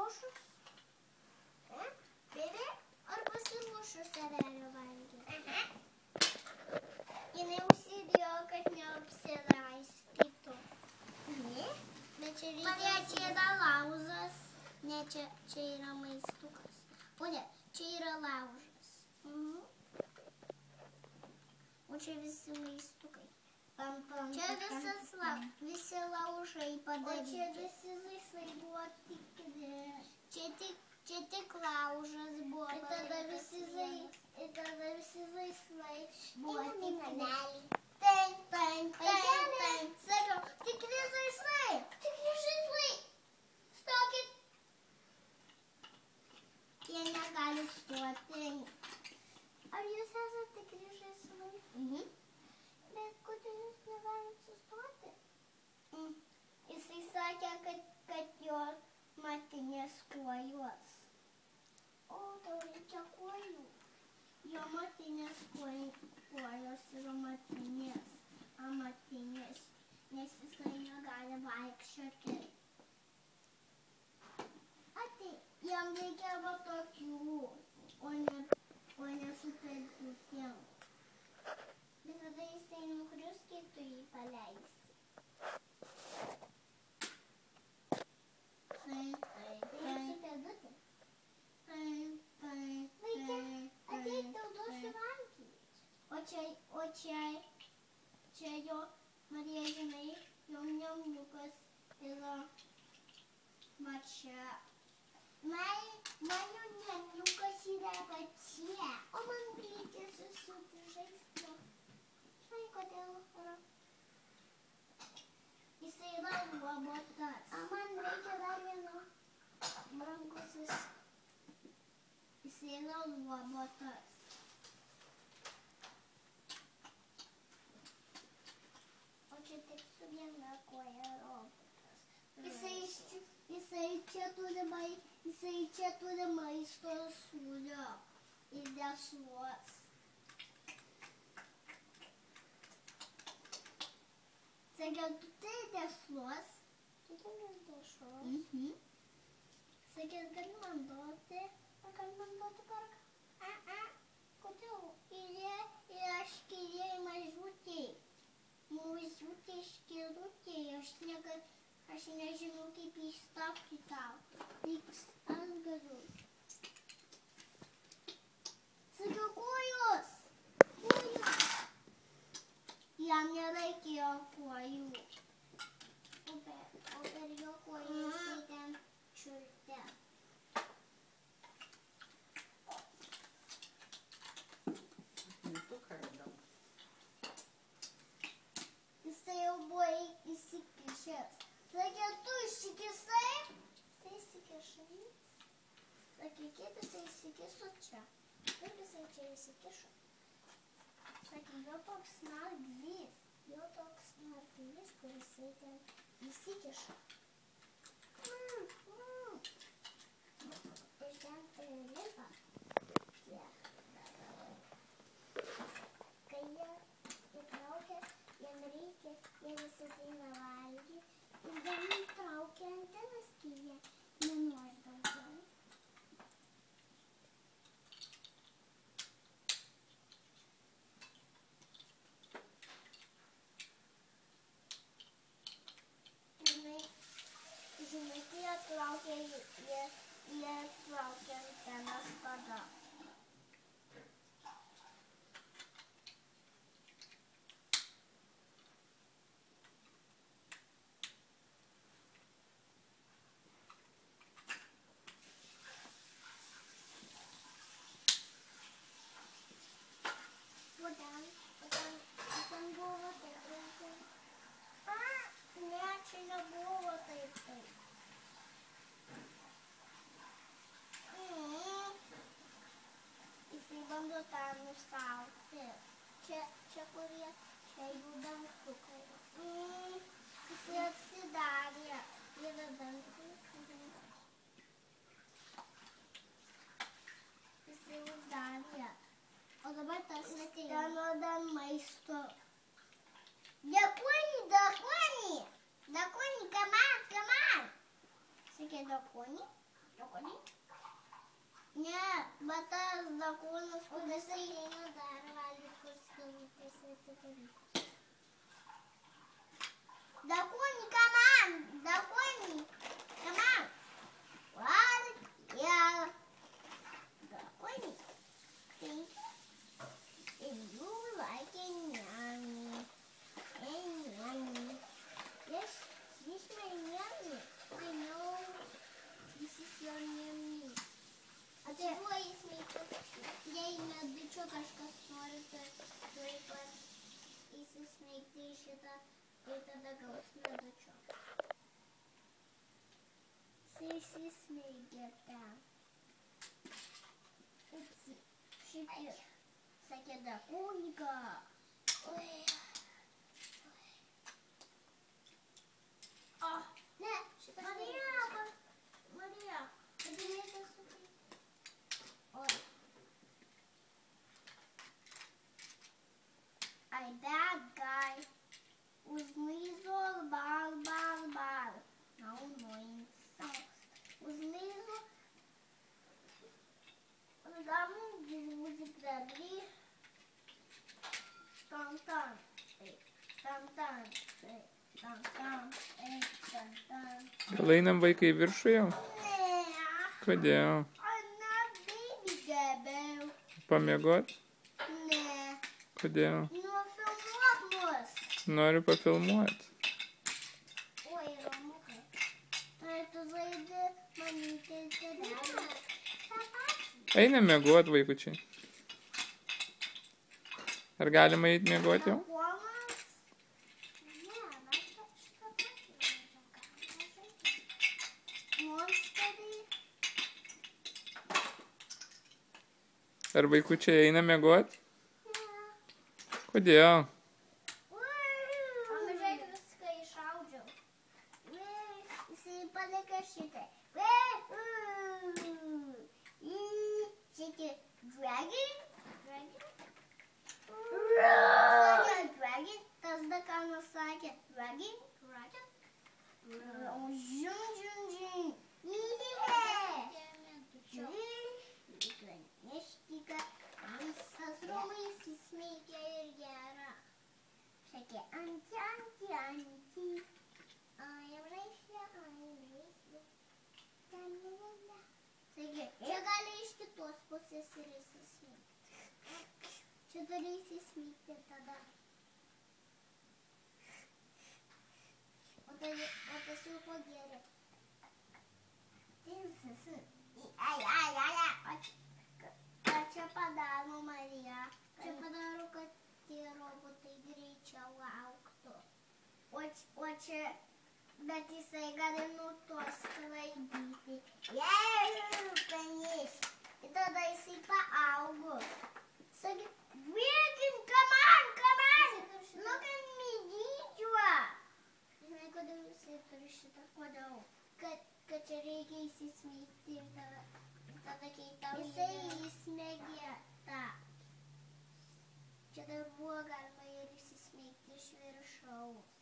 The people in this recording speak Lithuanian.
pasiruošus? Bėbė, ar pasiruošus avelio valgyti? Jinai užsidėjo, kad neapsilaistytų. Bet čia reikia... Marija, čia yra lauzas. Ne, čia yra maistukas. O ne, čia yra laužas. O čia visi maistukai. Čia visi laužai padaryti. O čia visi žaislai buvo tikri. Čia tik laužas buvo padaryti. Ir tada visi žaislai buvo tikri. Taip. Sakau, tikri žaislai. Stokit. Jie negali stoti. Ar jūs esate tikri žaislai? Bet kodėl jūs negalite sustoti? Jisai sakė, kad jo matinės kuojos. O, tau reikia kuojų. Jo matinės kuojos yra amatinės, nes jisai negali vaikščioti. Jam reikia va tokių, o ne su pelkiukėm. Visada jisai nukris, kai tu jį paleisi. Taip. Jūsų pėdutė? Taip. Vaikė, ateik, tau duosiu valgyti. O čia jo, Marija, žinai, jo niauliukas yra va čia. Mano niauliukas yra va čia. O man reikia susukti žaislą. Žinai, kodėl yra? Jisai yra robotas. O man reikia dar vieno brangusis. Jisai yra robotas. O čia tik su viena koja robotas. Jisai čia turi maisto sūrio ir dešros. Sakė, tu tai dešros? Tu turi dešros? Sakė, gali man duoti? Ar gali man duoti parką? Kodėl? Ir aš skiriai mažutėj. Mažutėj skirutėj. Aš nežinau, kaip įstakti tau. Liks, aš galiu. Sakiau, kojos! Jam nereikėjo kojų. O per jo kojų jisai ten čiurte. Jisai jau buvo įsikišęs. Sakė, tu įsikisai? Tai įsikišai. Sakė, kaip jisai įsikiso čia? Kaip jisai čia įsikišo? Sakė, jo toks snarglys. Kur jisai ten įsikišo. Ir ten prilipa. Kai jie įtraukia, jam reikia, jie visi ateina valgyti. Ir dar įtraukia antenas, kai jie nenori daugiau. Žinai, kai jie traukia antenas tada. Ten buvo taip. Ne, čia nebuvo taip. Jisai bando tą nuskautti. Čia kurie, čia jų dantukai. Jisai apsidarė. Yra dantukai. Jisai uždarė. O dabar tas ten maisto. Драконий, come on. Sakė, драконий? Drakonį? Ne, bet tas drakonas, kuris eina dar valgyti, kur skilutės atidarytos. Drakonį, come on! Drakonį, come on! What? Yeah. Drakonį. Thank you. If you like it, yummy. And yummy. Yes, this is my yummy. I know. This is your yummy. Atiduoji smaitų. Jei nedučio kažkas nori, tai turi pat įsismeigti į šitą ir tada gaus medučio. Įsismeigė ten. Upsi. Šitie. Sakė Drakoniką. Ne, šitą Marija, padėlėte su tai. Oi. Ai, bad guy. Uzlyzo bal. Now annoying sounds. Uzlyzo. Damos música dali. Tam. Gal einam vaikai į viršų jau? Ne. Kodėl? Ana baby gebel. Pamiegot? Ne. Kodėl? Nufilmuok mus. Noriu pafilmuoti. Oi, Romukai. Tai tu žaidi mamytės tėvelį. Einam miegot, vaikučiai. Ar galima eiti miegot jau? Drakonas? Ne, mes šitą patį monsterį. Ar vaikučiai eina miegot? Ne. Kodėl? Pamažiūrėk, viską išaudžiau. Jisai palika šitai. Sakė dragon? Sakė dragon? Tas dakanas sakė dragon? O žin. Neštika. Visas Romais įsmeigė ir gera. Sakė anti. Ai, raisė. Sakė, čia gali iš kitos pusės ir įsismeigti. Čia turi įsismeigti tada. O tas jau pagėrė. Ką čia padaro Marija? Čia padaro, kad tie robotai greičiau augtų. O čia, bet jisai gali nutos skraidyti. Panis. Ir tada jisai paaugo. Sakė, Virgin, come on. Look at me, dydžiuo. Žinai, kodėl jisai turi šitą? Kodėl? Kad čia reikia įsismeigti ir tada kai tau jisai įsmeigė tą. Čia dar buvo galima ir įsismeigti iš viršaus.